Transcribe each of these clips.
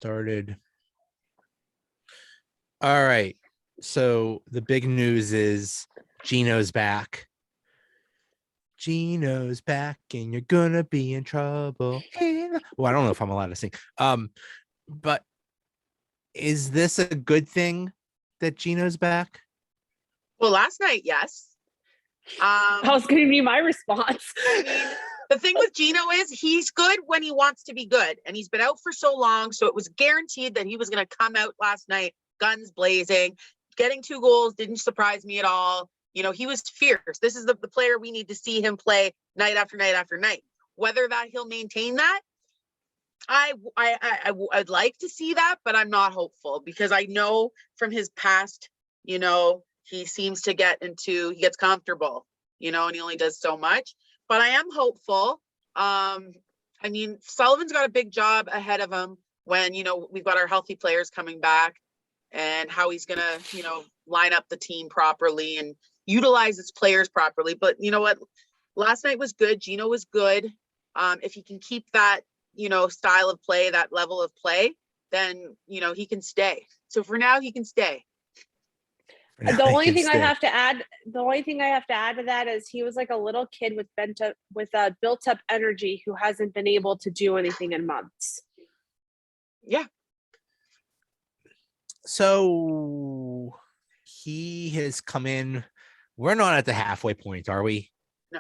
started. All right. So the big news is Geno's back. Geno's back and you're gonna be in trouble. Well, I don't know if I'm allowed to sing. But is this a good thing that Geno's back? Well, last night, yes. That was going to be my response. I mean, the thing with Geno is he's good when he wants to be good, and he's been out for so long, so it was guaranteed that he was going to come out last night, guns blazing, getting 2 goals didn't surprise me at all. You know, he was fierce. This is the player we need to see him play night after night after night. Whether that he'll maintain that, I'd like to see that, but I'm not hopeful because I know from his past, you know, he seems to he gets comfortable, you know, and he only does so much. But I am hopeful. I mean, Sullivan's got a big job ahead of him when, you know, we've got our healthy players coming back and how he's going to, you know, line up the team properly and utilize its players properly. But you know what? Last night was good. Geno was good. If he can keep that, you know, style of play, that level of play, then, you know, he can stay. So for now, he can stay. The only thing I have to add to that is he was like a little kid with built up energy who hasn't been able to do anything in months. Yeah. So he has come in. We're not at the halfway point, are we? No.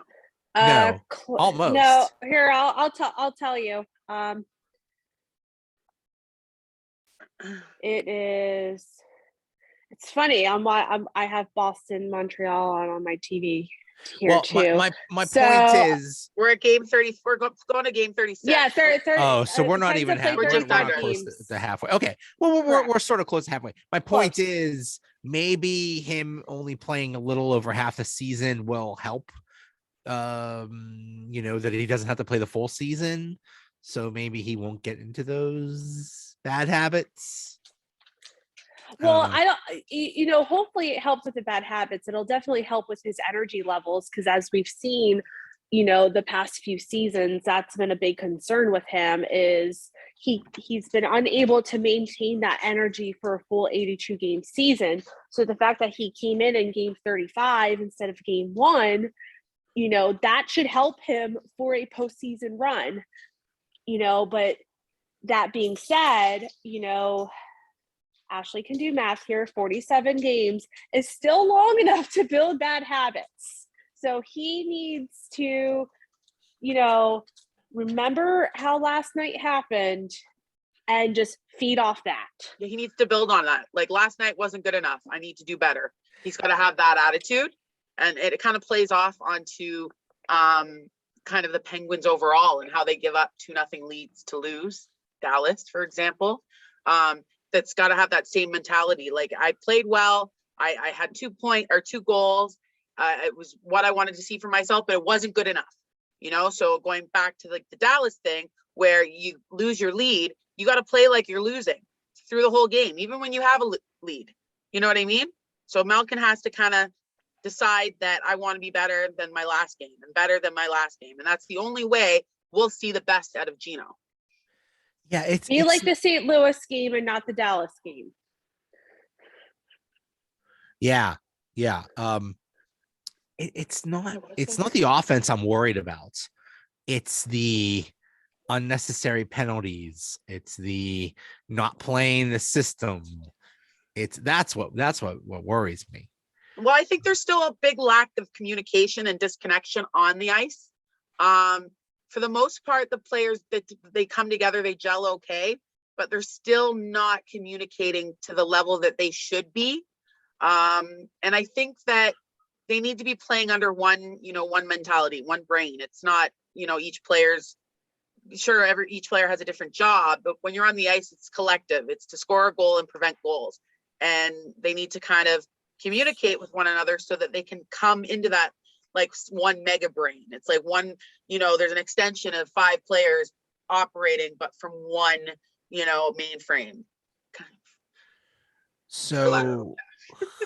No. Almost. No. Here, I'll tell you. It is. It's funny. I have Boston, Montreal on my TV here too. My point is we're at game 30. We're going to game 36. Yeah, 30. Oh, so we're not even we're just not close to halfway. Okay. Well, we're sort of close to halfway. My point is maybe him only playing a little over half the season will help. You know, that he doesn't have to play the full season. So maybe he won't get into those bad habits. Well, I don't, you know, hopefully it helps with the bad habits. It'll definitely help with his energy levels because as we've seen, you know, the past few seasons, that's been a big concern with him is he's been unable to maintain that energy for a full 82 game season. So the fact that he came in game 35 instead of game 1, you know, that should help him for a postseason run, you know, but that being said, you know, Ashley can do math here. 47 games is still long enough to build bad habits. So he needs to, you know, remember how last night happened and just feed off that. Yeah, he needs to build on that. Like last night wasn't good enough. I need to do better. He's got to have that attitude. And it kind of plays off onto kind of the Penguins overall and how they give up 2-0 leads to lose. Dallas, for example. That's got to have that same mentality. Like I played well. I had 2 goals. It was what I wanted to see for myself, but it wasn't good enough, you know? So going back to like the Dallas thing where you lose your lead, you got to play like you're losing through the whole game, even when you have a lead, you know what I mean? So Malkin has to kind of decide that I want to be better than my last game and better than my last game. And that's the only way we'll see the best out of Geno. Yeah, it's like the St. Louis game and not the Dallas game. Yeah. It's not the offense I'm worried about. It's the unnecessary penalties. It's the not playing the system. That's what worries me. Well, I think there's still a big lack of communication and disconnection on the ice. For the most part, the players that they come together, they gel okay, but they're still not communicating to the level that they should be. And I think that they need to be playing under one mentality, one brain. It's not, you know, each player has a different job, but when you're on the ice, it's collective. It's to score a goal and prevent goals. And they need to kind of communicate with one another so that they can come into that like one mega brain. It's like one, you know, there's an extension of 5 players operating, but from one, you know, mainframe. So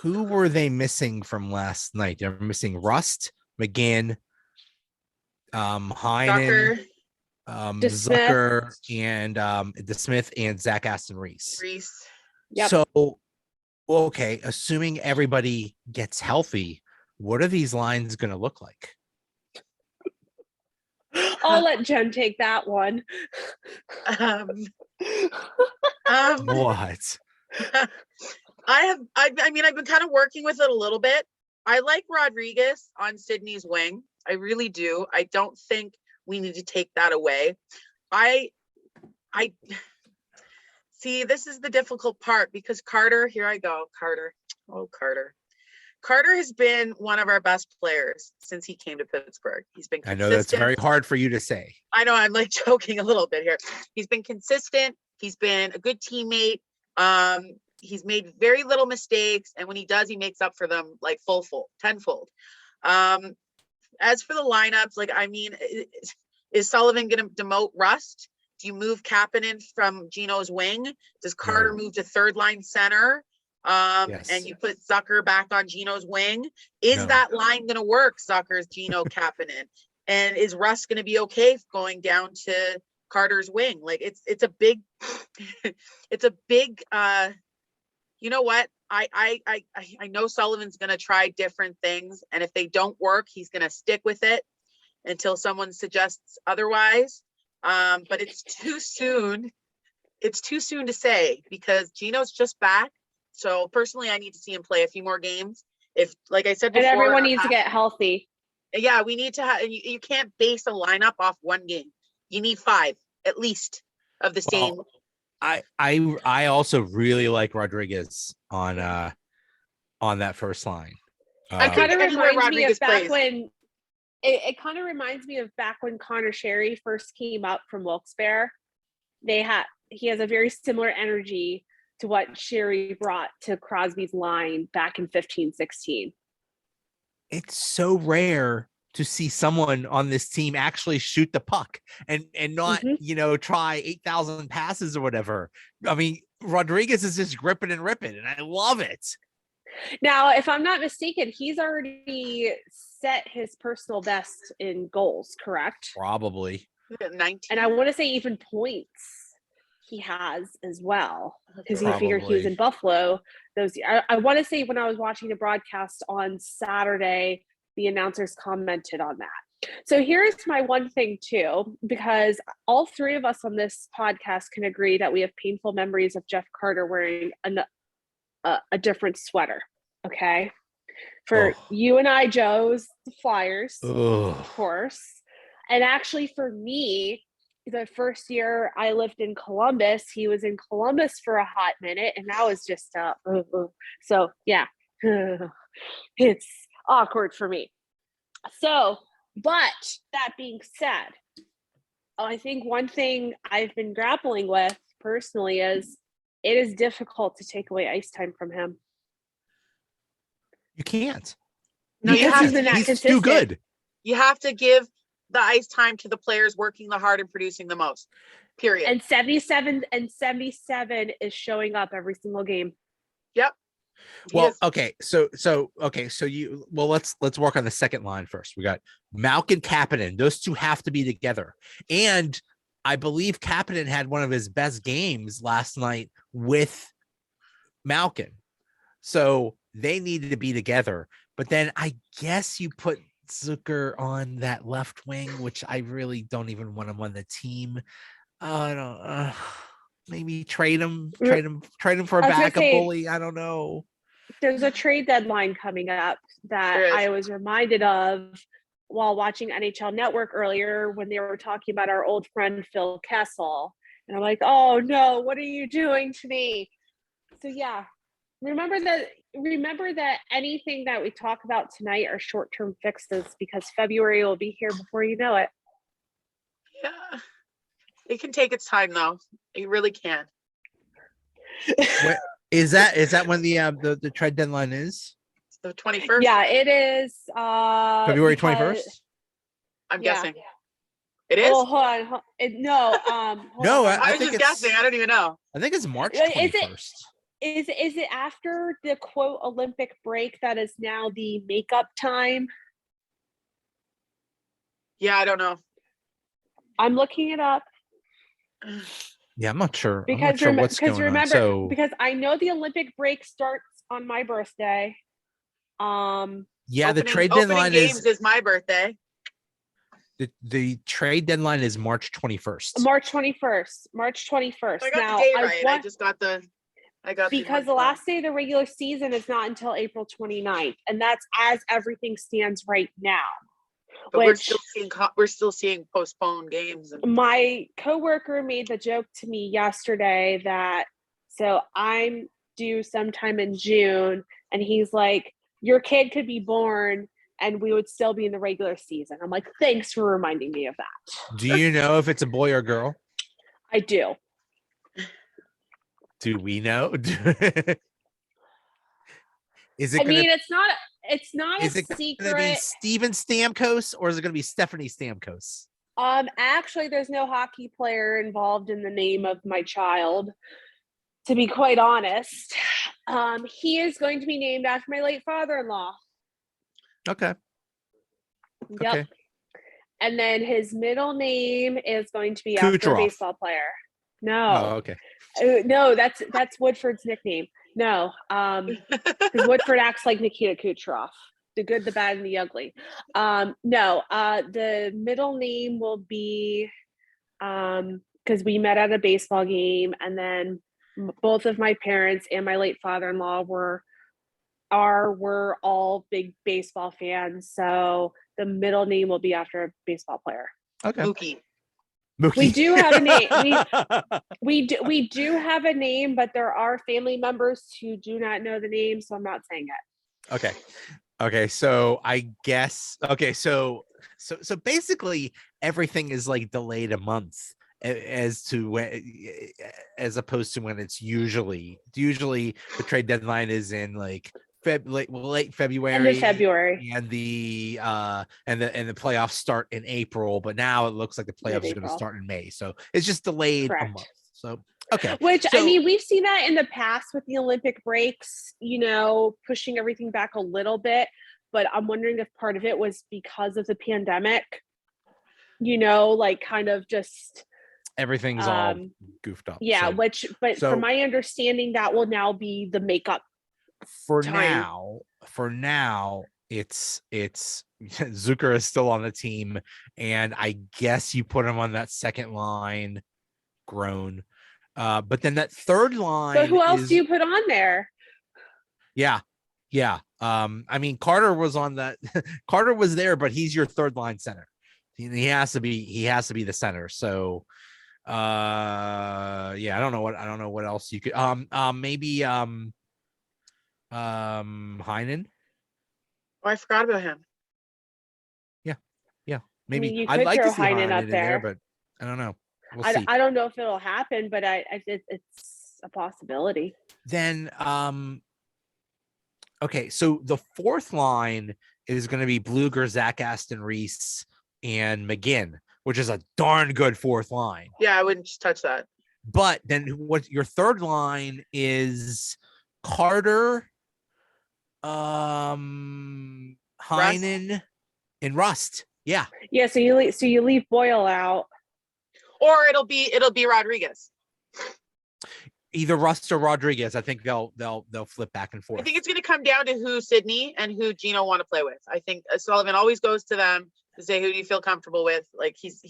who were they missing from last night? They're missing Rust, McGinn, Heinen. DeSmith. Zucker and DeSmith and Zach Aston Reese. Yep. So, okay, assuming everybody gets healthy, what are these lines going to look like? I'll let Jen take that one. What? I mean, I've been kind of working with it a little bit. I like Rodriguez on Sydney's wing. I really do. I don't think we need to take that away. I see, this is the difficult part because Carter, here I go, Carter. Oh, Carter. Carter has been one of our best players since he came to Pittsburgh. He's been consistent. I know that's very hard for you to say. I know, I'm like joking a little bit here. He's been consistent. He's been a good teammate. He's made very little mistakes, and when he does, he makes up for them like tenfold. As for the lineups, like, I mean, is Sullivan going to demote Rust? Do you move Kapanen from Geno's wing? Does Carter move to third line center? Yes. And you put Zucker back on Geno's wing? Is that line going to work? Zucker's Geno Kapanen, and is Rust going to be okay going down to Carter's wing? Like, it's a big, it's a big. You know what? I know Sullivan's going to try different things, and if they don't work, he's going to stick with it until someone suggests otherwise. But it's too soon. It's too soon to say because Geno's just back. So personally, I need to see him play a few more games. If, like I said before, and everyone needs to get healthy. Yeah, we need to have. You can't base a lineup off one game. You need 5 at least of the same. I also really like Rodriguez on that first line. It kind of reminds me of back when it kind of reminds me of back when Connor Sherry first came up from Wilkes-Barre. He has a very similar energy to what Sherry brought to Crosby's line back in 15-16. It's so rare to see someone on this team actually shoot the puck and not, try 8,000 passes or whatever. I mean, Rodriguez is just gripping and ripping, and I love it. Now, if I'm not mistaken, he's already set his personal best in goals, correct? Probably. 19. And I want to say even points he has as well, because you figure he was in Buffalo. I want to say when I was watching the broadcast on Saturday, the announcers commented on that. So here's my one thing too, because all 3 of us on this podcast can agree that we have painful memories of Jeff Carter wearing a different sweater. Okay. For you and I, Joe's the Flyers, of course. And actually for me, the first year I lived in Columbus, he was in Columbus for a hot minute, and that was just so yeah, it's awkward for me. So, but that being said, I think one thing I've been grappling with personally is it is difficult to take away ice time from him. You can't. No, he's too good. You have to give the ice time to the players working the hard and producing the most. Period. And 77 is showing up every single game. Yep. Well, okay. So let's work on the second line first. We got Malkin, Kapanen. Those two have to be together. And I believe Kapanen had one of his best games last night with Malkin. So they needed to be together. But then I guess you put Zucker on that left wing, which I really don't even want him on the team. I don't maybe trade him for a backup goalie. I don't know. There's a trade deadline coming up that I was reminded of while watching NHL Network earlier when they were talking about our old friend Phil Kessel. And I'm like, oh no, what are you doing to me? So yeah, remember that anything that we talk about tonight are short-term fixes, because February will be here before you know it. Yeah. It can take its time though. It really can. Is that when the trade deadline is? It's the 21st. Yeah, it is February 21st. I'm guessing. It is? Well, hold on. No, no, I was just guessing. I don't even know. I think it's March 21st. Is it after the quote Olympic break that is now the makeup time? Yeah, I don't know. I'm looking it up. Yeah, I'm not sure. I'm Because not sure what's going remember, on. So because I know the Olympic break starts on my birthday. yeah, the trade opening deadline games is my birthday. the trade deadline is March 21st. March 21st. March 21st. I got Now, the day right. I just got the. I got because the last day of the regular season is not until April 29th, and that's as everything stands right now. But we're still seeing postponed games. My coworker made the joke to me yesterday that so I'm due sometime in June, and he's like, "Your kid could be born, and we would still be in the regular season." I'm like, "Thanks for reminding me of that." Do you know if it's a boy or girl? I do. Do we know? Is it? It's not a secret. Going to be Steven Stamkos or is it going to be Stephanie Stamkos? Actually, there's no hockey player involved in the name of my child. To be quite honest, he is going to be named after my late father-in-law. Okay. Yep. Okay. And then his middle name is going to be after a baseball player. No. Oh, okay. No, that's Woodford's nickname. No, because Woodford acts like Nikita Kucherov, the good, the bad, and the ugly. No, the middle name will be because we met at a baseball game, and then both of my parents and my late father-in-law were all big baseball fans. So the middle name will be after a baseball player. Okay. Mookie. We do have a name. We do have a name, but there are family members who do not know the name, so I'm not saying it. Okay. So I guess. Okay. So basically everything is like delayed a month as opposed to when it's usually the trade deadline is in like late February, end of February, and the playoffs start in April. But now it looks like the playoffs are going to start in May, so it's just delayed a month. So okay, I mean, we've seen that in the past with the Olympic breaks, pushing everything back a little bit. But I'm wondering if part of it was because of the pandemic. Like kind of just everything's all goofed up. Yeah, from my understanding, that will now be the makeup. For now, it's Zucker is still on the team, and I guess you put him on that second line, grown. But then that third line. But who else do you put on there? Yeah. I mean, Carter was on that. Carter was there, but he's your third line center. He has to be the center. So, I don't know what else you could. Maybe Heinen. Oh, I forgot about him. Yeah, maybe. I mean, I'd like to see Heinen up there, but I don't know. We'll see. I don't know if it'll happen, but it's a possibility. Then, okay, so the fourth line is going to be Blueger, Zach Aston Reese, and McGinn, which is a darn good fourth line. Yeah, I wouldn't just touch that. But then what your third line is Carter, Heinen, and Rust. Yeah. Yeah. So you leave Boyle out, or it'll be Rodriguez. Either Rust or Rodriguez. I think they'll flip back and forth. I think it's going to come down to who Sydney and who Geno want to play with. I think Sullivan always goes to them to say, who do you feel comfortable with? Like he's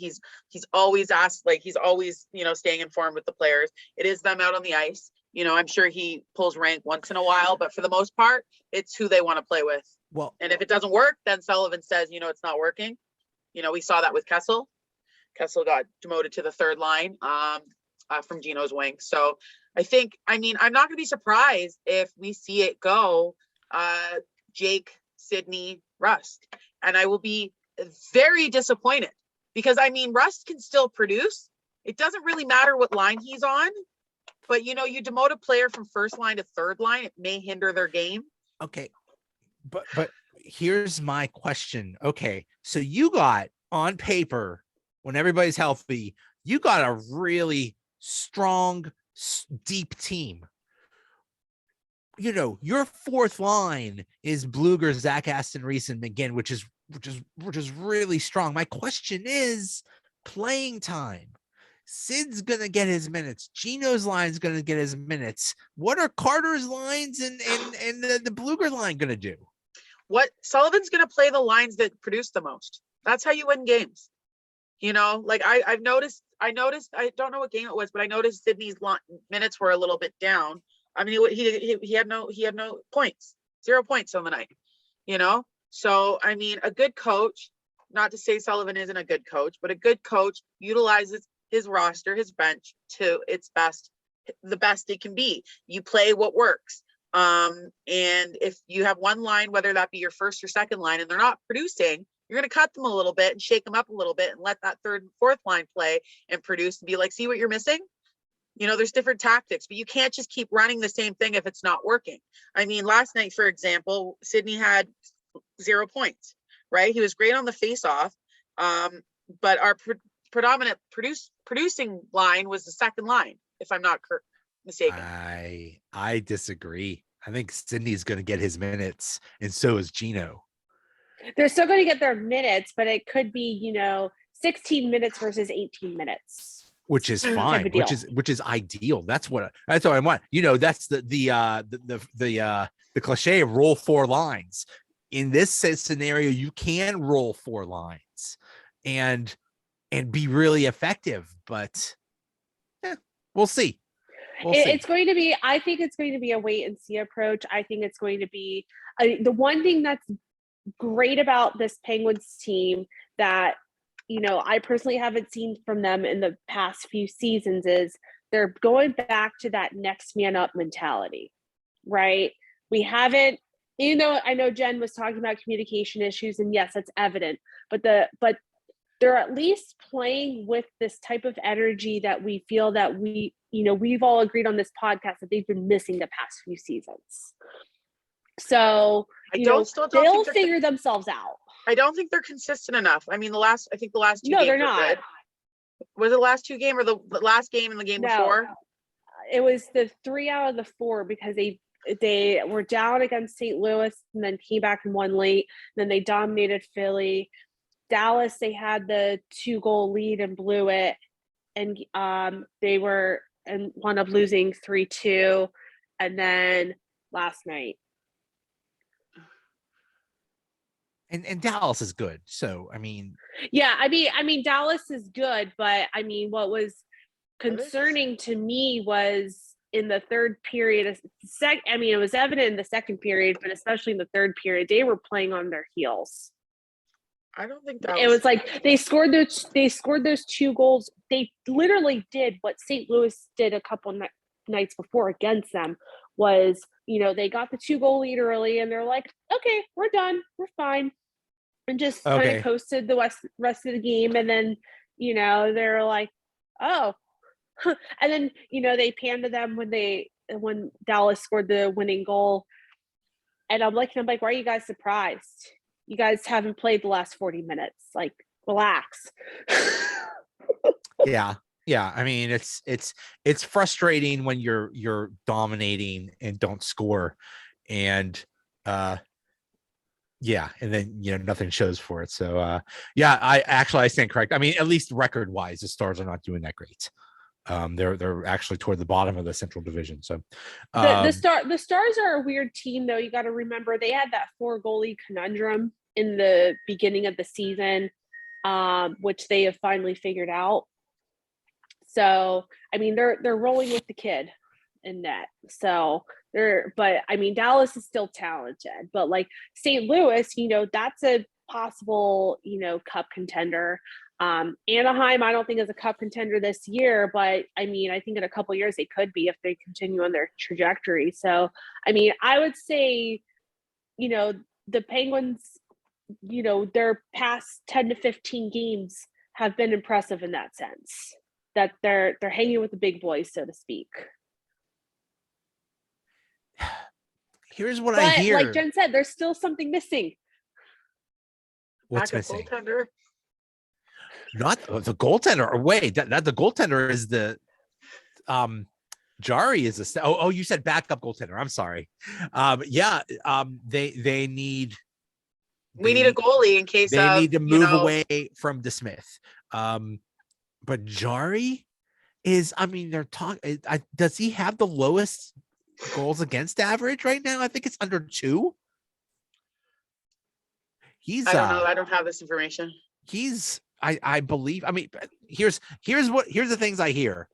always asked, like he's always, staying informed with the players. It is them out on the ice. I'm sure he pulls rank once in a while, but for the most part, it's who they want to play with. Well, and if it doesn't work, then Sullivan says, it's not working. We saw that with Kessel. Kessel got demoted to the third line from Geno's wing. So I'm not going to be surprised if we see it go Jake, Sydney, Rust. And I will be very disappointed because, Rust can still produce. It doesn't really matter what line he's on. But, you demote a player from first line to third line, it may hinder their game. Okay. But here's my question. Okay. So you got on paper, when everybody's healthy, you got a really strong, deep team. Your fourth line is Blueger, Zach Aston Reese, and McGinn, which is really strong. My question is, playing time. Sid's going to get his minutes. Geno's line is going to get his minutes. What are Carter's lines and the Bluger line going to do? What Sullivan's going to play the lines that produce the most. That's how you win games. You know, like I've noticed, I don't know what game it was, but I noticed Sydney's minutes were a little bit down. I mean, he had no points, 0 points on the night, you know? So, I mean, a good coach, not to say Sullivan isn't a good coach, but a good coach utilizes his roster, his bench to its best, the best it can be. You play what works. And if you have one line, whether that be your first or second line, and they're not producing, you're going to cut them a little bit and shake them up a little bit and let that third and fourth line play and produce and be like, see what you're missing? You know, there's different tactics, but you can't just keep running the same thing if it's not working. I mean, last night, for example, Sydney had 0 points, right? He was great on the face-off, but our predominant producing line was the second line, if I'm not mistaken. I disagree. I think Sydney's going to get his minutes, and so is Geno. They're still going to get their minutes, but it could be, 16 minutes versus 18 minutes, which is fine, which is ideal. That's what I want. That's the cliche of roll 4 lines. In this scenario, you can roll 4 lines and be really effective, but we'll see. It's going to be, I think it's going to be a wait and see approach. I think it's going to be the one thing that's great about this Penguins team that, I personally haven't seen from them in the past few seasons is they're going back to that next man up mentality, right? We haven't, I know Jen was talking about communication issues, and yes, that's evident, but they're at least playing with this type of energy that we feel that we've all agreed on this podcast that they've been missing the past few seasons. So they'll figure themselves out. I don't think they're consistent enough. I mean, I think the last 2 games they're not. Good. Was it the last 2 game or the last game and the game before? It was the 3 out of the 4 because they were down against St. Louis and then came back and won late. And then they dominated Philly. Dallas, they had the 2-goal lead and blew it. And they wound up losing 3-2. And then last night. And Dallas is good. So, I mean. Yeah, I mean, Dallas is good. But, I mean, what was concerning to me was in the third period, it was evident in the second period, but especially in the third period, they were playing on their heels. I don't think it was like they scored those 2 goals. They literally did what St. Louis did a couple nights before against them was, they got the 2-goal lead early and they're like, okay, we're done. We're fine. And just kind of coasted the rest of the game. And then, they're like, oh, and then, they panned to them when Dallas scored the winning goal. And I'm like, why are you guys surprised? You guys haven't played the last 40 minutes. Like, relax. Yeah. I mean, it's frustrating when you're dominating and don't score, and and then nothing shows for it. So I stand correct. I mean, at least record wise, the Stars are not doing that great. They're actually toward the bottom of the Central Division. So the Stars are a weird team, though. You got to remember they had that 4-goalie conundrum in the beginning of the season, which they have finally figured out. So, I mean, they're rolling with the kid in net. So Dallas is still talented, but like St. Louis, that's a possible, cup contender. Anaheim, I don't think is a cup contender this year, but I mean, I think in a couple of years they could be if they continue on their trajectory. So, I mean, I would say, the Penguins, their past 10 to 15 games have been impressive in that sense, that they're hanging with the big boys, so to speak. Here's what I hear. Like Jen said, there's still something missing. What's missing? Goaltender. Not the goaltender. Wait, that the goaltender is the Jarry is a. Oh, you said backup goaltender. I'm sorry. They need. We need a goalie in case they need to move away from DeSmith. But Jarry is, I mean, they're talking. Does he have the lowest goals against average right now? I think it's under 2. I don't know. I don't have this information. I believe. I mean, here's the things I hear.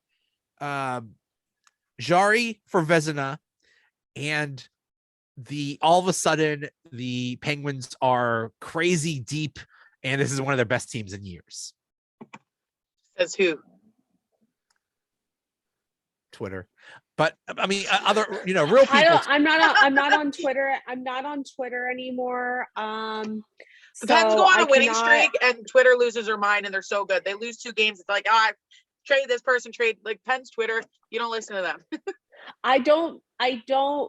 Jarry for Vezina, and all of a sudden the Penguins are crazy deep, and this is one of their best teams in years. Says who? Twitter. But I mean, other, real people. I'm not on Twitter. I'm not on Twitter anymore. The Pens go on a winning streak and Twitter loses their mind, and they're so good. They lose 2 games. It's like, trade this person, trade, like Pens Twitter. You don't listen to them. I don't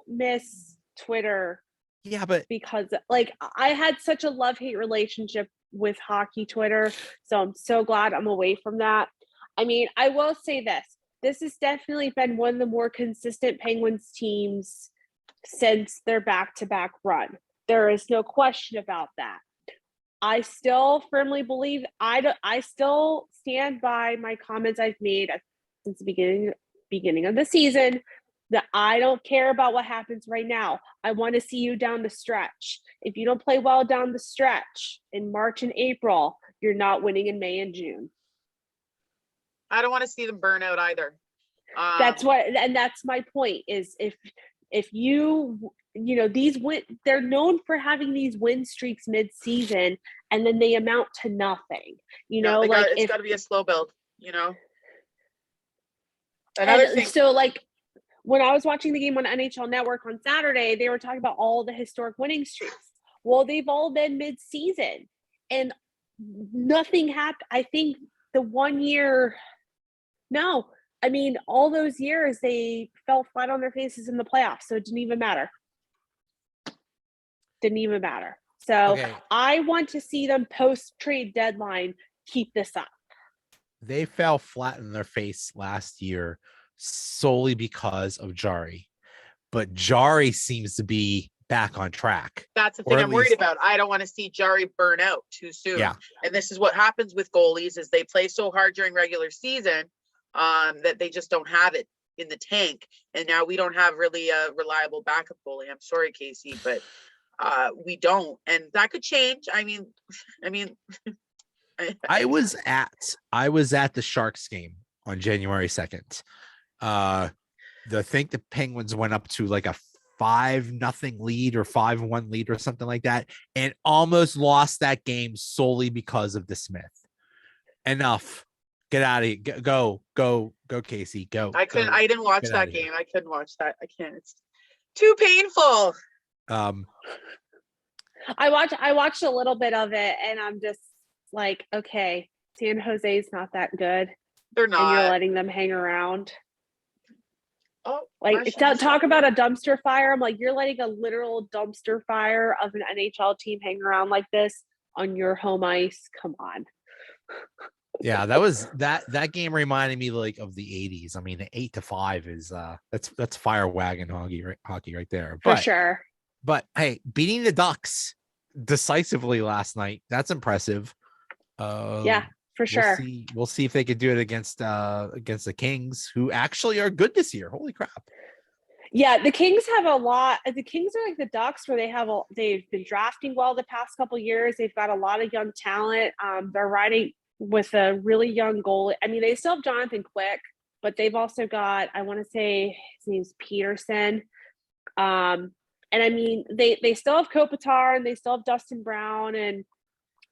miss Twitter. Yeah, but because like I had such a love-hate relationship with hockey Twitter. So I'm so glad I'm away from that. I mean, I will say this. This has definitely been one of the more consistent Penguins teams since their back-to-back run. There is no question about that. I still firmly believe, I still stand by my comments I've made since the beginning of the season, that I don't care about what happens right now. I want to see you down the stretch. If you don't play well down the stretch in March and April, you're not winning in May and June. I don't want to see them burn out either. That's my point is if they're known for having these win streaks mid-season and then they amount to nothing, it's got to be a slow build, Another thing. So like when I was watching the game on NHL Network on Saturday, they were talking about all the historic winning streaks. Well, they've all been mid-season and nothing happened. I think the 1 year, no. I mean, all those years they fell flat on their faces in the playoffs, so it didn't even matter. So okay. I want to see them post-trade deadline keep this up. They fell flat in their face last year solely because of Jarry, but Jarry seems to be back on track. That's the thing I'm worried about. I don't want to see Jarry burn out too soon. Yeah. And this is what happens with goalies is they play so hard during regular season that they just don't have it in the tank. And now we don't have really a reliable backup goalie. I'm sorry, Casey, but we don't. And that could change. I mean, I was at the Sharks game on January 2nd. I think the Penguins went up to like a 5-0 lead or 5-1 lead or something like that, and almost lost that game solely because of DeSmith. Enough. Get out of here. Go, Casey. Go. I didn't watch that game. I couldn't watch that. I can't. It's too painful. I watched a little bit of it, and I'm just like, okay, San Jose's not that good. They're not. And you're letting them hang around. Oh, like talk about a dumpster fire. I'm like, you're letting a literal dumpster fire of an NHL team hang around like this on your home ice. Come on. Yeah, that game reminded me like of the 80s. I mean, the 8-5 is that's fire wagon hockey right there. For sure. But hey, beating the Ducks decisively last night, that's impressive. Yeah, for sure. We'll see if they could do it against the Kings, who actually are good this year. Holy crap. Yeah, the Kings have a lot. The Kings are like the Ducks, where they've been drafting well the past couple of years. They've got a lot of young talent. They're riding with a really young goalie. I mean, they still have Jonathan Quick, but they've also got, I want to say his name's Peterson. And I mean, they still have Kopitar and they still have Dustin Brown and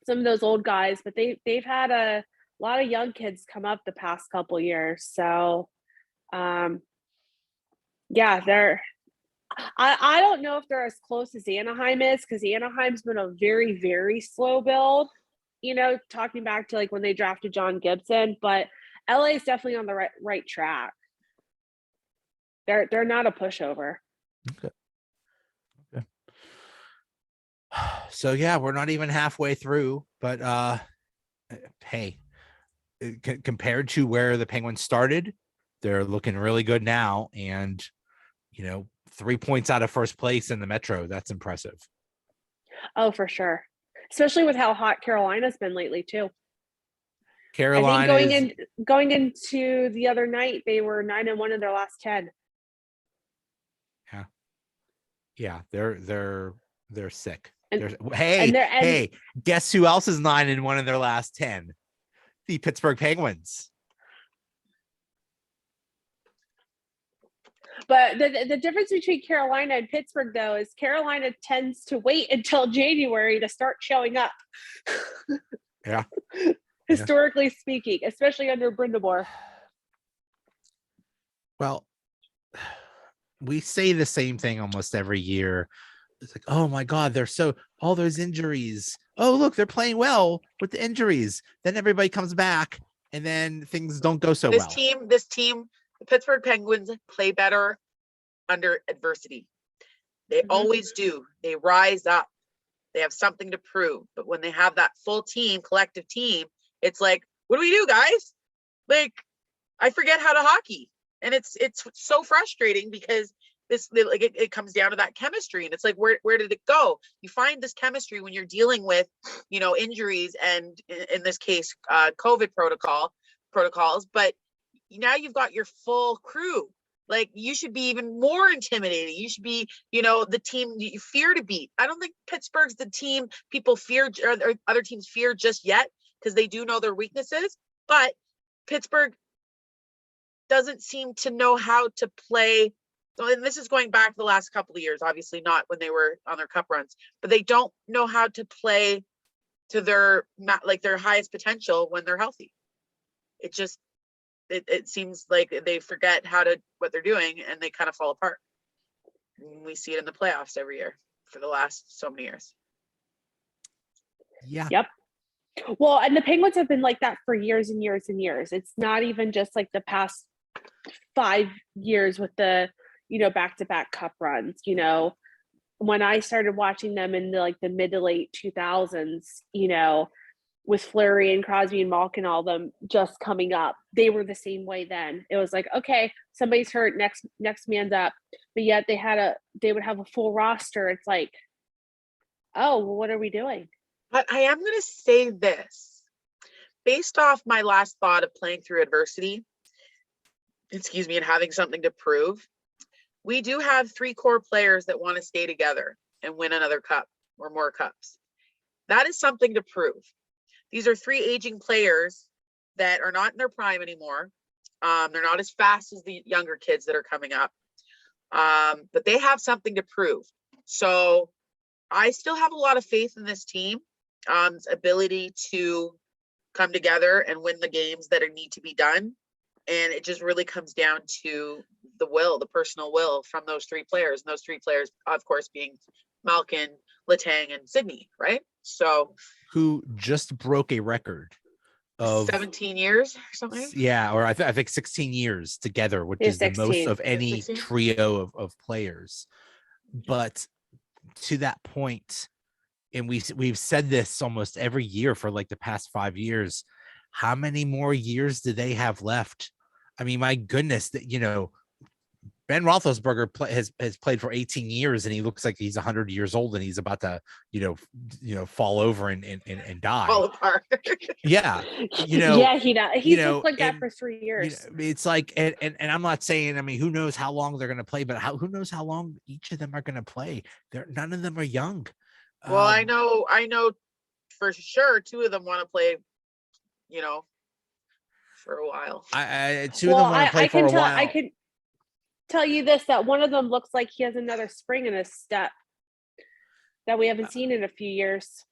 some of those old guys, but they've had a lot of young kids come up the past couple years. So, yeah, I don't know if they're as close as Anaheim is, because Anaheim's been a very, very slow build, talking back to like when they drafted John Gibson, but LA is definitely on the right track. They're not a pushover. Okay. So yeah, we're not even halfway through, but hey, compared to where the Penguins started, they're looking really good now, and 3 points out of first place in the Metro. That's impressive. Oh, for sure. Especially with how hot Carolina's been lately too. Carolina I think going into the other night, they were 9-1 in their last 10. Yeah, they're sick. And, Hey, guess who else is 9-1 in their last 10? The Pittsburgh Penguins. But the difference between Carolina and Pittsburgh, though, is Carolina tends to wait until January to start showing up. Yeah. Historically speaking, especially under Brindamore. Well, we say the same thing almost every year. It's like, oh my God, all those injuries. Oh, look, they're playing well with the injuries. Then everybody comes back and then things don't go so well. This team, the Pittsburgh Penguins, play better under adversity. They always do. They rise up. They have something to prove. But when they have that full team, collective team, it's like, what do we do, guys? Like, I forget how to hockey. And it's so frustrating because it comes down to that chemistry. And it's like, where did it go? You find this chemistry when you're dealing with, injuries and in this case, COVID protocols, but now you've got your full crew. Like, you should be even more intimidating. You should be, the team you fear to beat. I don't think Pittsburgh's the team people fear or other teams fear just yet, because they do know their weaknesses. But Pittsburgh doesn't seem to know how to play. And this is going back the last couple of years, obviously not when they were on their cup runs, but they don't know how to play to their highest potential when they're healthy. It seems like they forget what they're doing, and they kind of fall apart. And we see it in the playoffs every year for the last so many years. Yeah. Yep. Well, and the Penguins have been like that for years and years and years. It's not even just like the past 5 years with the, back-to-back cup runs. When I started watching them in the mid to late 2000s, with Fleury and Crosby and Malkin, all them just coming up, they were the same way then. It was like, okay, somebody's hurt, next man's up. But yet they would have a full roster. It's like, oh, well, what are we doing? But I am going to say this, based off my last thought of playing through adversity, and having something to prove. We do have 3 core players that want to stay together and win another cup or more cups. That is something to prove. These are 3 aging players that are not in their prime anymore. They're not as fast as the younger kids that are coming up, but they have something to prove. So I still have a lot of faith in this team's ability to come together and win the games that need to be done. And it just really comes down to the personal will from those 3 players. And those 3 players, of course, being Malkin, Letang, and Sidney, right? So, who just broke a record of 17 years or something? Yeah, or I think 16 years together, which is 16. The most of any 16? Trio of players. But to that point, and we've said this almost every year for like the past 5 years, how many more years do they have left? I mean, my goodness, that Ben Roethlisberger has played for 18 years, and he looks like he's 100 years old, and he's about to fall over and die. Fall apart. Yeah, yeah, he does. He's looked like that for 3 years. It's like, and I'm not saying, I mean, who knows how long they're going to play, but who knows how long each of them are going to play? None of them are young. Well, I know for sure 2 of them want to play, for a while. Two of them want to play for a while. I can tell you this, that one of them looks like he has another spring in his step that we haven't seen in a few years.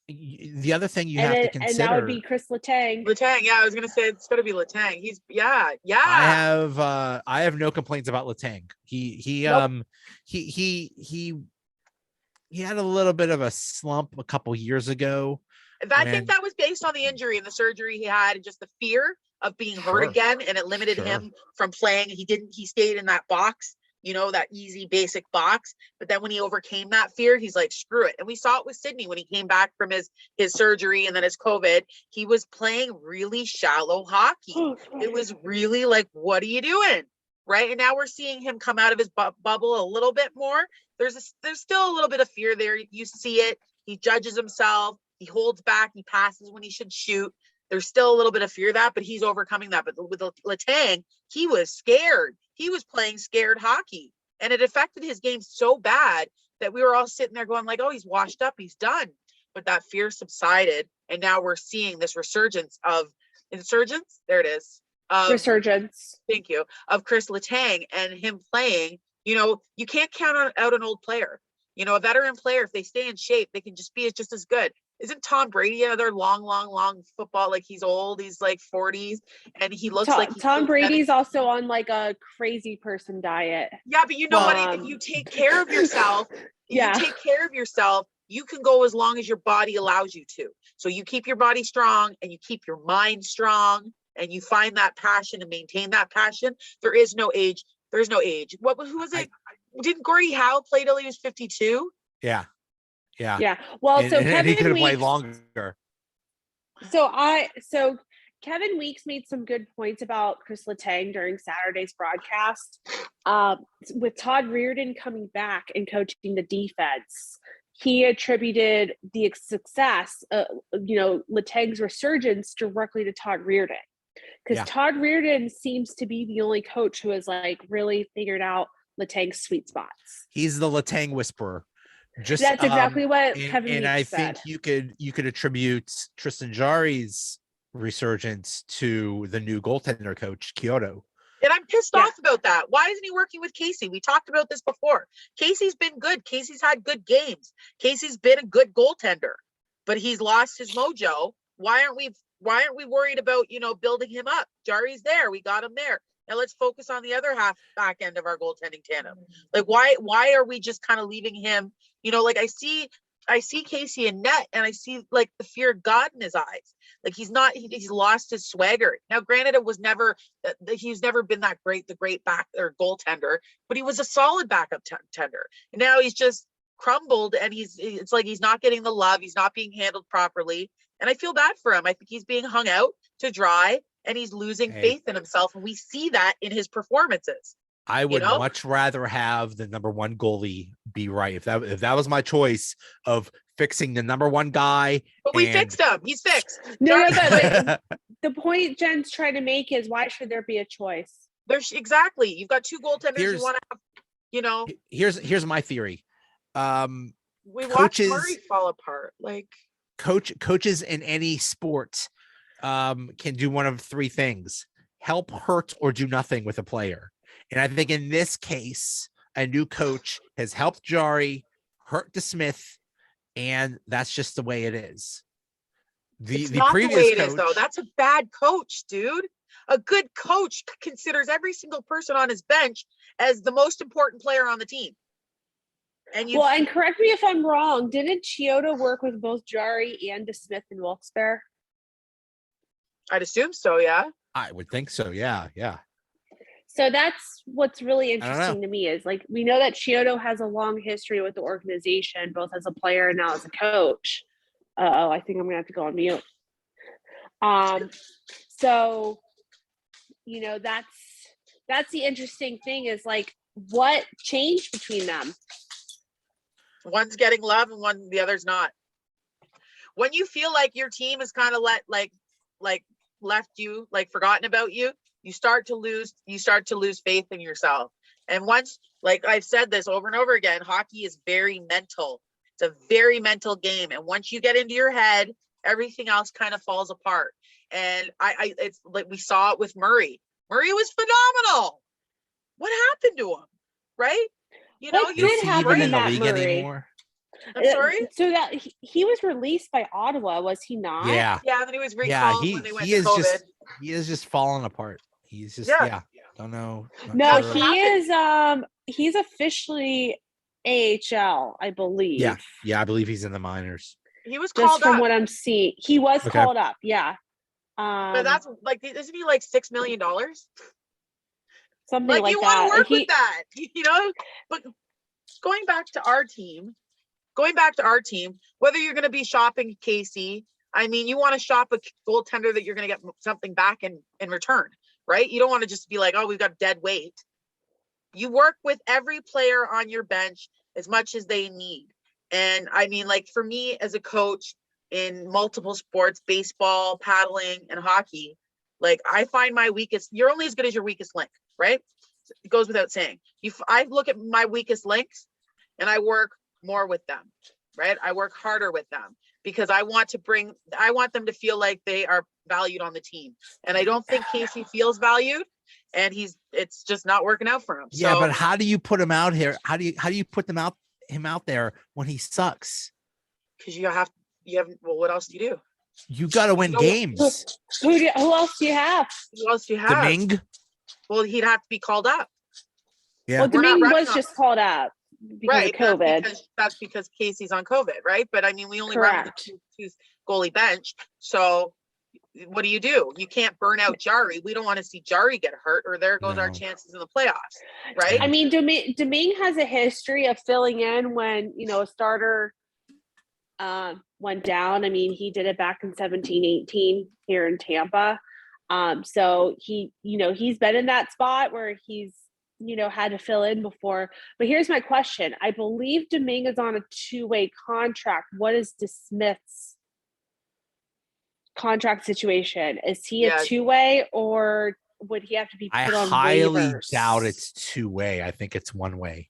The other thing you have to consider, and that would be Chris Letang. Yeah, I was gonna say it's gonna be Letang. He's yeah. I have no complaints about Letang. He had a little bit of a slump a couple years ago. I think that was based on the injury and the surgery he had, and just the fear of being hurt again, and it limited him from playing. He stayed in that box, that easy basic box. But then when he overcame that fear, he's like, screw it. And we saw it with Sidney when he came back from his surgery and then his COVID. He was playing really shallow hockey. It was really like, what are you doing? Right. And now we're seeing him come out of his bubble a little bit more. There's still a little bit of fear there. You see it. He judges himself. He holds back. He passes when he should shoot. there's still a little bit of fear of that, but he's overcoming that. But with Letang, he was scared. He was playing scared hockey, and it affected his game so bad that we were all sitting there going like, oh, he's washed up, he's done. But that fear subsided, and now we're seeing this resurgence of insurgents. There it is. Resurgence. Thank you. Of Chris Letang and him playing. You know, you can't count out an old player. You know, a veteran player, if they stay in shape, they can just be just as good. Isn't Tom Brady another long football? Like, he's old, he's like 40s, and he looks like Tom Brady's also on like a crazy person diet. Yeah, but you know what? If you take care of yourself, you can go as long as your body allows you to. So you keep your body strong and you keep your mind strong and you find that passion and maintain that passion. There is no age. There's no age. Who was it? Didn't Gordie Howe play till he was 52? Yeah. Well, and he could have played longer. So Kevin Weeks made some good points about Chris Letang during Saturday's broadcast. With Todd Reardon coming back and coaching the defense, he attributed the success, Letang's resurgence directly to Todd Reardon. Because Todd Reardon seems to be the only coach who has like really figured out Letang's sweet spots. He's the Letang whisperer. That's exactly what Kevin Weeks I said. think you could attribute Tristan Jarry's resurgence to the new goaltender coach, Kyoto. And I'm pissed off about that. Why isn't he working with Casey? We talked about this before. Casey's been good. Casey's had good games. Casey's been a good goaltender, but he's lost his mojo. Why aren't we worried about, building him up? Jarry's there. We got him there. Now let's focus on the other back end of our goaltending tandem. Like, why are we just kind of leaving him? Like I see Casey in net and I see like the fear of God in his eyes. Like he's lost his swagger. Now, granted, he's never been that great, the great back or goaltender, but he was a solid backup tender. And now he's just crumbled and it's like he's not getting the love. He's not being handled properly. And I feel bad for him. I think he's being hung out to dry and he's losing faith in himself. And we see that in his performances. I would much rather have the number one goalie be right. If that was my choice of fixing the number one guy. But we fixed him. He's fixed. No, but the point Jen's trying to make is why should there be a choice? Exactly. You've got two goaltenders you want to have, Here's my theory. We watched Murray fall apart. Like coaches in any sport can do one of three things: help, hurt, or do nothing with a player. And I think in this case, a new coach has helped Jarry, hurt DeSmith, and that's just the way it is. The previous coach, though. That's a bad coach, dude. A good coach considers every single person on his bench as the most important player on the team. And correct me if I'm wrong, didn't Chiodo work with both Jarry and DeSmith and Wilkes-Barre? I'd assume so, yeah. I would think so, yeah. So that's what's really interesting to me is like, we know that Chiodo has a long history with the organization, both as a player and now as a coach. I think I'm going to have to go on mute. So, that's the interesting thing is like, what changed between them? One's getting love and the other's not. When you feel like your team is kind of left you, like forgotten about you, you start to lose faith in yourself. And once, like I've said this over and over again, hockey is very mental. It's a very mental game. And once you get into your head, everything else kind of falls apart. And it's like we saw it with Murray. Murray was phenomenal. What happened to him? Right? You did happen in that league anymore. I'm sorry. So that he was released by Ottawa, was he not? Yeah. Yeah. Then he was recalled when they went to COVID. He is just falling apart. He's just don't know. No, he is. He's officially AHL, I believe. Yeah. I believe he's in the minors. He was called from up. what I'm seeing. He was called up. Yeah. But that's like, isn't he like $6 million? Something like you that. Want to work with that, But going back to our team, whether you're going to be shopping Casey, I mean, you want to shop a goaltender that you're going to get something back in return, right? You don't want to just be like, oh, we've got dead weight. You work with every player on your bench as much as they need. And I mean, like for me as a coach, in multiple sports, baseball, paddling, and hockey. Like I find my weakest, you're only as good as your weakest link, right? It goes without saying. I look at my weakest links and I work more with them, right? I work harder with them because I want them to feel like they are valued on the team. And I don't think Casey feels valued, and it's just not working out for him. Yeah, so, but how do you put him out here? How do you put him out there when he sucks? because you have, well, what else do you do? You got to win games. Who else do you have? Who else do you have? Domingue? Well, he'd have to be called up. Yeah. Well, We're not Domingue running was just called up because of COVID. That's because Casey's on COVID, right? But I mean, we only run the Correct. two goalie bench. So what do? You can't burn out Jarry. We don't want to see Jarry get hurt, or there goes our No. chances in the playoffs, right? I mean, Domingue has a history of filling in when, a starter went down. I mean, he did it back in 17-18 here in Tampa. So he's been in that spot where he's, had to fill in before. But here's my question. I believe Domingue is on a 2-way contract. What is DeSmith's contract situation? Is he a 2-way, or would he have to be put on highly waivers? doubt it's 2-way. I think it's 1-way.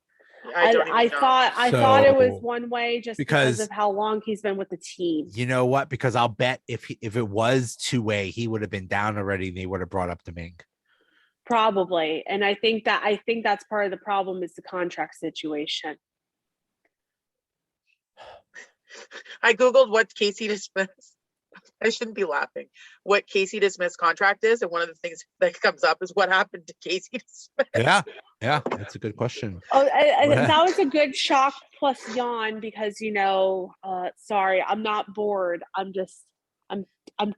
I thought it was 1-way just because of how long he's been with the team. You know what? Because I'll bet if it was 2-way, he would have been down already and they would have brought up Domingue. Probably. And I think that's part of the problem is the contract situation. I Googled what Casey DeSmith's, I shouldn't be laughing, what Casey DeSmith's contract is. And one of the things that comes up is what happened to Casey DeSmith. Yeah. That's a good question. Oh, that was a good shock plus yawn because, sorry, I'm not bored. I'm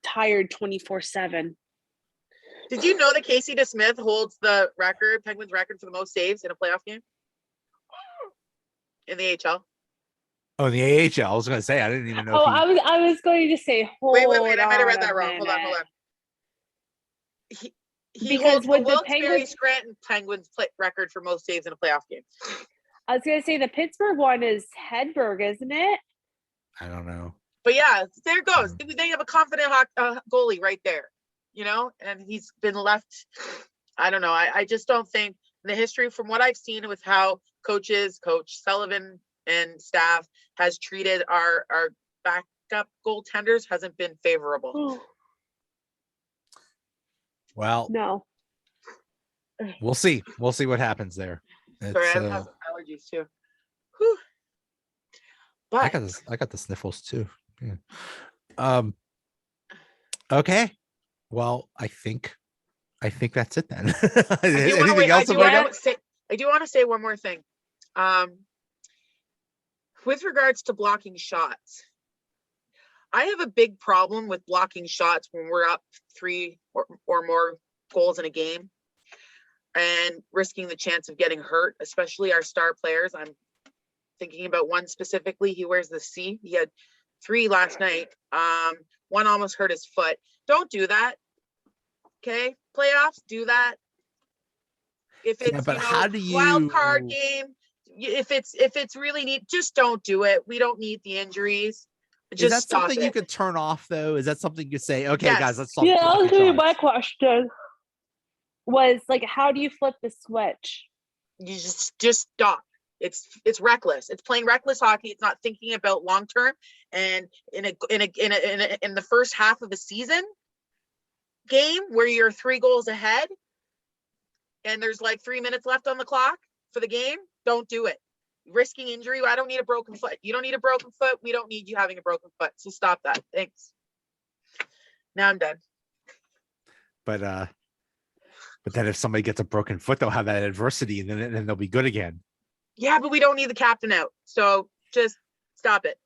tired 24/7. Did you know that Casey DeSmith holds the Penguins record for the most saves in a playoff game in the AHL? Oh, in the AHL. I was going to say, I didn't even know. I was going to say, wait. I might have read that wrong. Hold on. He because holds with the the Wilkes-Barre Penguins Scranton Penguins record for most saves in a playoff game. I was going to say the Pittsburgh one is Hedberg, isn't it? I don't know. But yeah, there it goes. They have a confident goalie right there, and he's been left. I don't know. I just don't think the history from what I've seen with how Coach Sullivan and staff has treated our backup goaltenders hasn't been favorable. Well, no. We'll see. We'll see what happens there. Sorry, I have allergies too. Whew. But I got the sniffles too. Yeah. Okay. Well, I think that's it then. Anything else? I do want to say one more thing. With regards to blocking shots, I have a big problem with blocking shots when we're up 3 or more goals in a game and risking the chance of getting hurt, especially our star players. I'm thinking about one specifically. He wears the C. He had 3 last night. One almost hurt his foot. Don't do that. Okay, playoffs, do that. If it's how do you wild card game, if it's really neat, just don't do it. We don't need the injuries. Just is that stop something it. you could turn off though? Is that something you say, okay, Yes. guys, let's stop. Yeah, I'll tell you my question was like, how do you flip the switch? You just stop. It's reckless. It's playing reckless hockey. It's not thinking about long term. And in the first half of a season game where you're 3 goals ahead and there's like 3 minutes left on the clock for the game, don't do it. Risking injury. I don't need a broken foot. You don't need a broken foot. We don't need you having a broken foot. So stop that. Thanks. Now I'm done. But then if somebody gets a broken foot, they'll have that adversity and then they'll be good again. Yeah, but we don't need the captain out. So just stop it.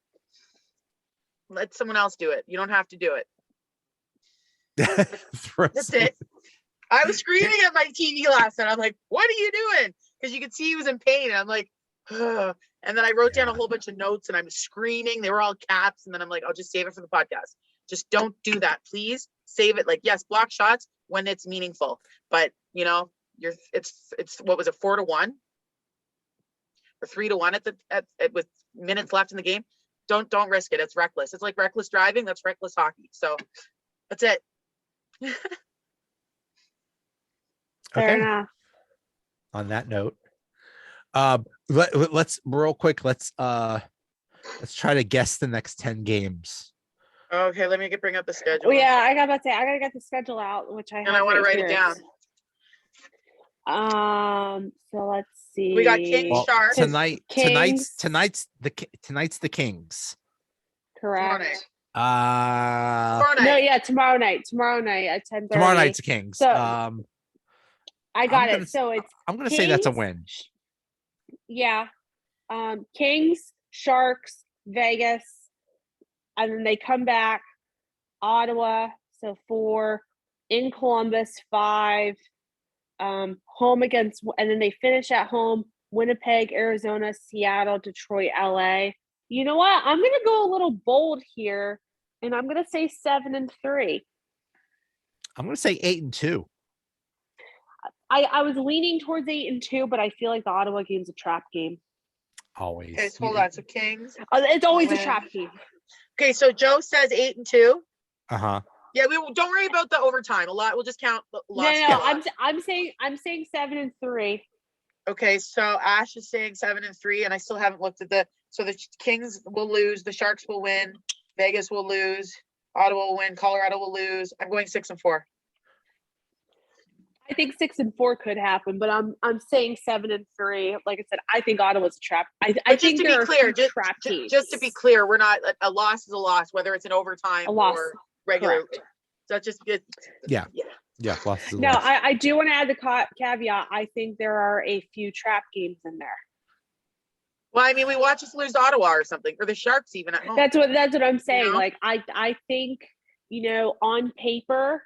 Let someone else do it. You don't have to do it. That's it. I was screaming at my TV last night. I'm like, what are you doing? Because you could see he was in pain. And I'm like, ugh. And then I wrote down a whole bunch of notes and I'm screaming. They were all caps. And then I'm like, I'll just save it for the podcast. Just don't do that. Please save it. Like, yes, block shots when it's meaningful. But it's what was it, 4-1 or 3-1 with minutes left in the game? don't risk it. It's reckless. It's like reckless driving. That's reckless hockey. So that's it. Fair enough. On that note, let's real quick. Let's try to guess the next 10 games. Okay, let me bring up the schedule. Oh yeah, I got to say I gotta get the schedule out, which I have. And I want to write it down. So let's see. We got Kings Sharks tonight's the Kings. Correct. Tomorrow night. No, yeah, tomorrow night at 10:30. Tomorrow night's the Kings. So, I got it. So I'm gonna Kings, say that's a win. Yeah. Kings, Sharks, Vegas, and then they come back. Ottawa, so 4, in Columbus, 5, home against, and then they finish at home, Winnipeg, Arizona, Seattle, Detroit, LA. You know what? I'm gonna go a little bold here, and I'm gonna say 7-3. I'm gonna say 8-2. I was leaning towards 8-2, but I feel like the Ottawa game's a trap game. Always. Okay, so hold on. So Kings. It's always a trap game. Okay, so Joe says 8-2. Uh-huh. Yeah, don't worry about the overtime. A lot. We'll just count the loss. No. I'm saying 7-3. Okay, so Ash is saying 7-3, and I still haven't looked at so the Kings will lose, the Sharks will win, Vegas will lose, Ottawa will win, Colorado will lose. I'm going 6-4. I think 6-4 could happen, but I'm saying 7-3. Like I said, I think Ottawa's a trap. I think to be clear, just to be clear, we're not a loss is a loss, whether it's an overtime or regular. Correct. So that's just good. Yeah. Loss is a No, loss. I do want to add the caveat. I think there are a few trap games in there. Well, I mean, we watch us lose to Ottawa or something, or the Sharks even at home. That's what I'm saying. You know? Like I think, on paper,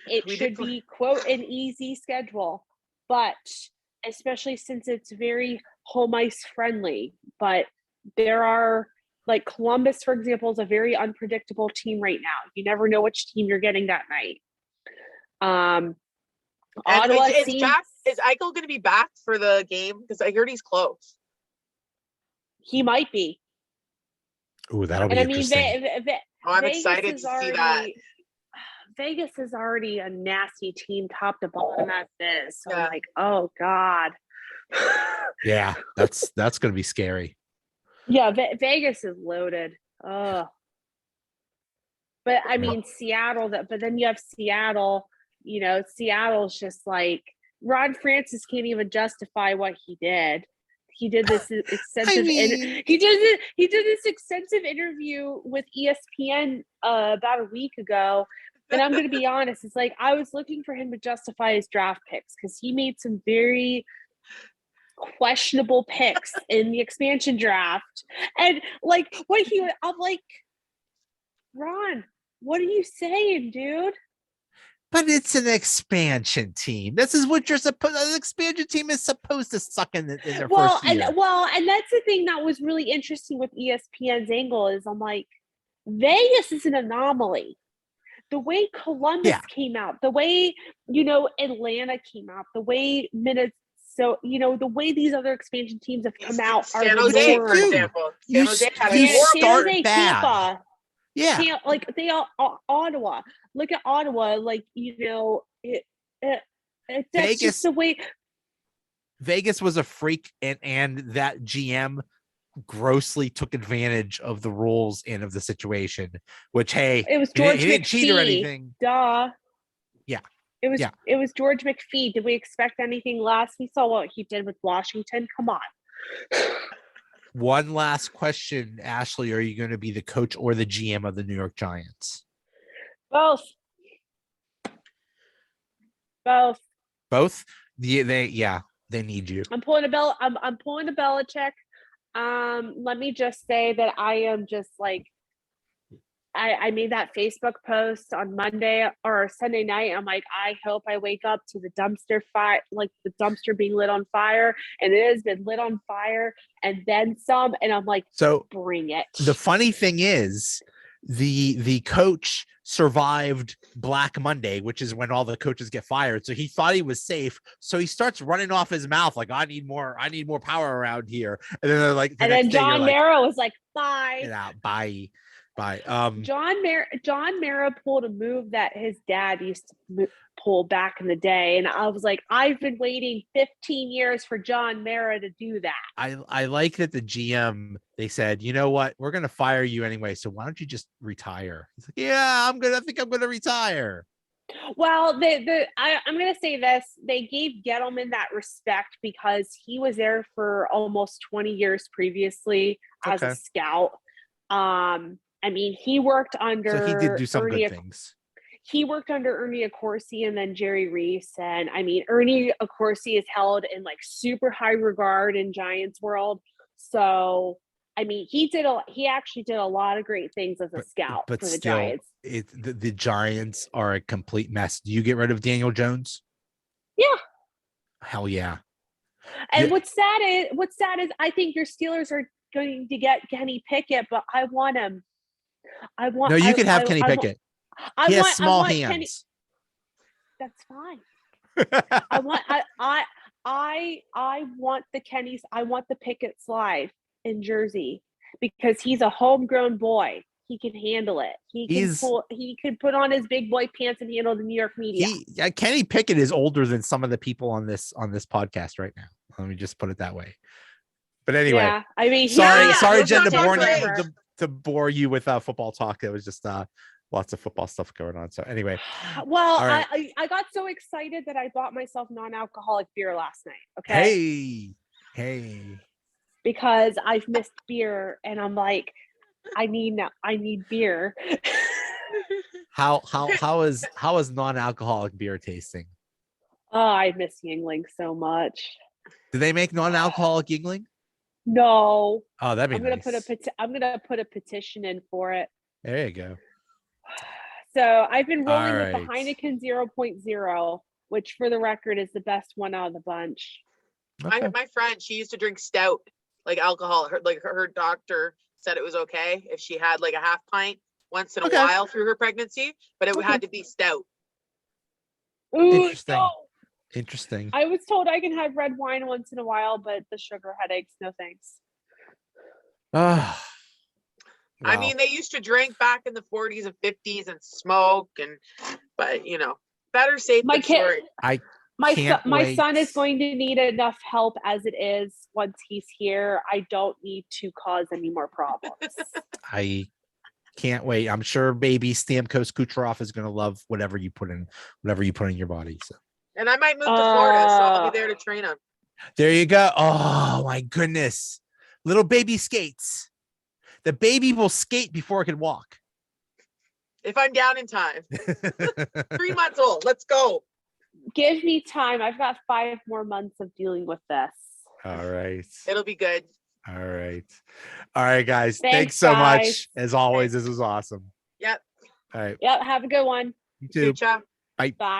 it should be, quote, an easy schedule, but especially since it's very home ice friendly. But there are, like, Columbus, for example, is a very unpredictable team right now. You never know which team you're getting that night. Ottawa is Eichel going to be back for the game? Because I heard he's close. He might be. Ooh, that'll be interesting. I'm excited to see that. Vegas is already a nasty team, top to bottom as is. So I'm like, oh God. Yeah, that's going to be scary. Yeah, Vegas is loaded. Oh. But I mean, Seattle. But then you have Seattle. Seattle's just like Ron Francis can't even justify what he did. He did this extensive. He did this extensive interview with ESPN about a week ago. And I'm going to be honest, it's like I was looking for him to justify his draft picks because he made some very questionable picks in the expansion draft. And like I'm like, Ron, what are you saying, dude? But it's an expansion team. This is what you're supposed. An expansion team is supposed to suck in their first year. And that's the thing that was really interesting with ESPN's angle is I'm like, Vegas is an anomaly. The way Columbus came out, the way Atlanta came out, the way Minnesota, the way these other expansion teams have come out are San Jose, for example. San Jose had a start bad. Tampa. Yeah, they are Ottawa. Look at Ottawa, that's Vegas, just the way. Vegas was a freak, and that GM grossly took advantage of the rules and of the situation. Which, hey, it was George he didn't cheat or anything. Duh. Yeah. It was George McPhee. Did we expect anything less? We saw what he did with Washington. Come on. One last question, Ashley. Are you going to be the coach or the GM of the New York Giants? Both. Both? They need you. I'm pulling a Belichick. Let me just say that I am just like, I made that Facebook post on Monday or Sunday night. I'm like, I hope I wake up to the dumpster fire, like the dumpster being lit on fire, and it has been lit on fire and then some. And I'm like, so bring it. The funny thing is the coach survived Black Monday, which is when all the coaches get fired. So he thought he was safe. So he starts running off his mouth like, I need more power around here. And then they're like, and then John Mara was like, bye. Get out, bye. John Mara pulled a move that his dad used to pull back in the day, and I was like, I've been waiting 15 years for John Mara to do that. I like that the GM, they said, you know what, we're gonna fire you anyway, so why don't you just retire? He's like, yeah, I think I'm gonna retire. Well, I'm gonna say this: they gave Gettleman that respect because he was there for almost 20 years previously as a scout. I mean, he worked under. So he did do some good things. He worked under Ernie Accorsi and then Jerry Reese. And I mean, Ernie Accorsi is held in like super high regard in Giants world. So, I mean, he actually did a lot of great things as a scout for the Giants. The Giants are a complete mess. Do you get rid of Daniel Jones? Yeah. Hell yeah. And what's sad is I think your Steelers are going to get Kenny Pickett, but I want him. No, you can have Kenny Pickett. He has small hands. That's fine. I want the Kennys. I want the Pickett slide in Jersey because he's a homegrown boy. He can handle it. He can put on his big boy pants and handle the New York media. Kenny Pickett is older than some of the people on this podcast right now. Let me just put it that way. But anyway, yeah, I mean, sorry, Jen, to bore you with football talk. It was just lots of football stuff going on. So anyway, well, right. I got so excited that I bought myself non-alcoholic beer last night. Okay. Hey. Because I've missed beer, and I'm like, I need beer. How is non-alcoholic beer tasting? Oh, I miss Yingling so much. Do they make non-alcoholic Yingling? No. Oh, that'd be nice. I'm gonna put a petition in for it. There you go. So I've been rolling with the Heineken 0.0, which for the record is the best one out of the bunch. Okay. My friend, she used to drink stout, like alcohol. Her doctor said it was okay if she had like a half pint once in a while through her pregnancy, but it had to be stout. Ooh, interesting. No. Interesting. I was told I can have red wine once in a while, but the sugar headaches, no thanks. Wow. I mean, they used to drink back in the 40s and 50s and smoke, but you know, better safe than sorry. My son is going to need enough help as it is once he's here. I don't need to cause any more problems. I can't wait. I'm sure baby Stamkos Kucherov is going to love whatever you put in your body. So. And I might move to Florida, so I'll be there to train him. There you go. Oh my goodness. Little baby skates. The baby will skate before it can walk. If I'm down in time. 3 months old. Let's go. Give me time. I've got 5 more months of dealing with this. All right. It'll be good. All right, guys. Thanks so much. As always, this was awesome. Yep. All right. Yep. Have a good one. You too. Bye. Bye.